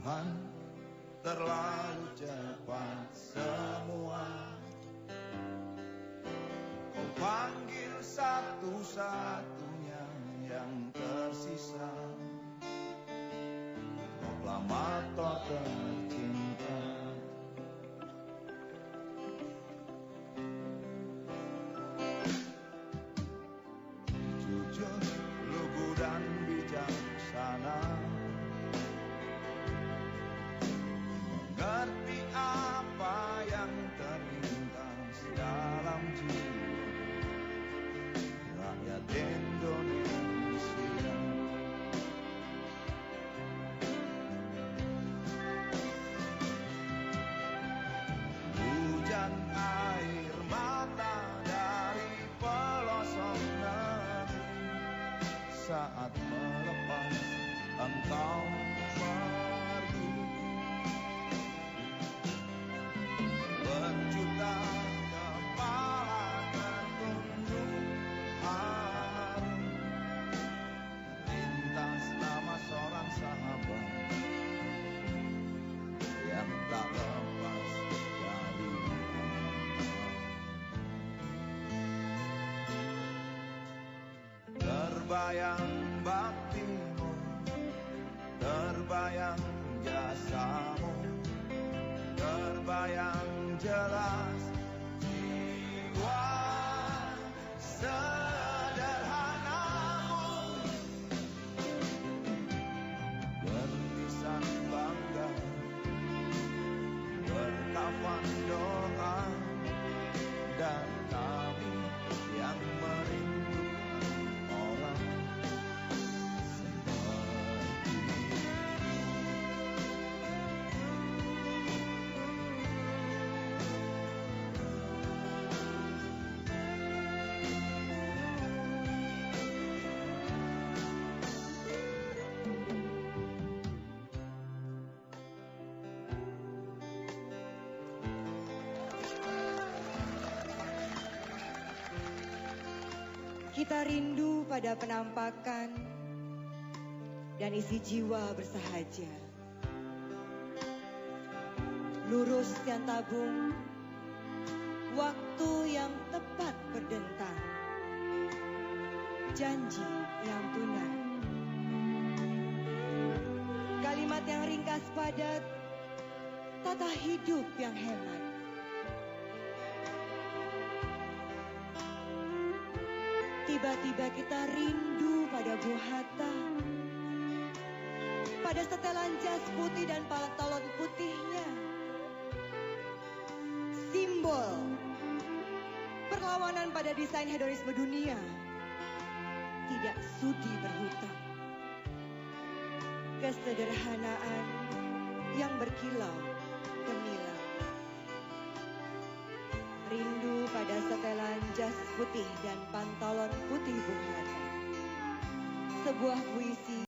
Tuhan, terlalu cepat semua. Kau panggil satu-satunya yang tersisa, proklamator tercinta. Jujur, lugu dan bijaksana, mengerti apa yang terlintas dalam jiwa rakyat Indonesia. Hujan air mata dari pelosok negeri saat melepas engkau pergi. Berjuta kepala tertunduk haru lintas nama seorang sahabat yang tak lepas dari terbayang baktimu, terbayang jasamu, terbayang jelas jiwa sederhanamu, berlisan bangga, berkafan doa, dan kami yang merindukan orang Kita rindu pada penampakan dan isi jiwa bersahaja. Lurus yang tabung, waktu yang tepat berdentang, janji yang tunai. Kalimat yang ringkas padat, tata hidup yang hemat. Tiba-tiba kita rindu pada buah hatta, pada setelan jas putih dan pantalon putihnya. Simbol perlawanan pada desain hedonisme dunia, tidak sudi berhutang. Kesederhanaan yang berkilau gemilang. Rindu pada setelan jas putih dan pantalon putih Bung Hatta. Sebuah puisi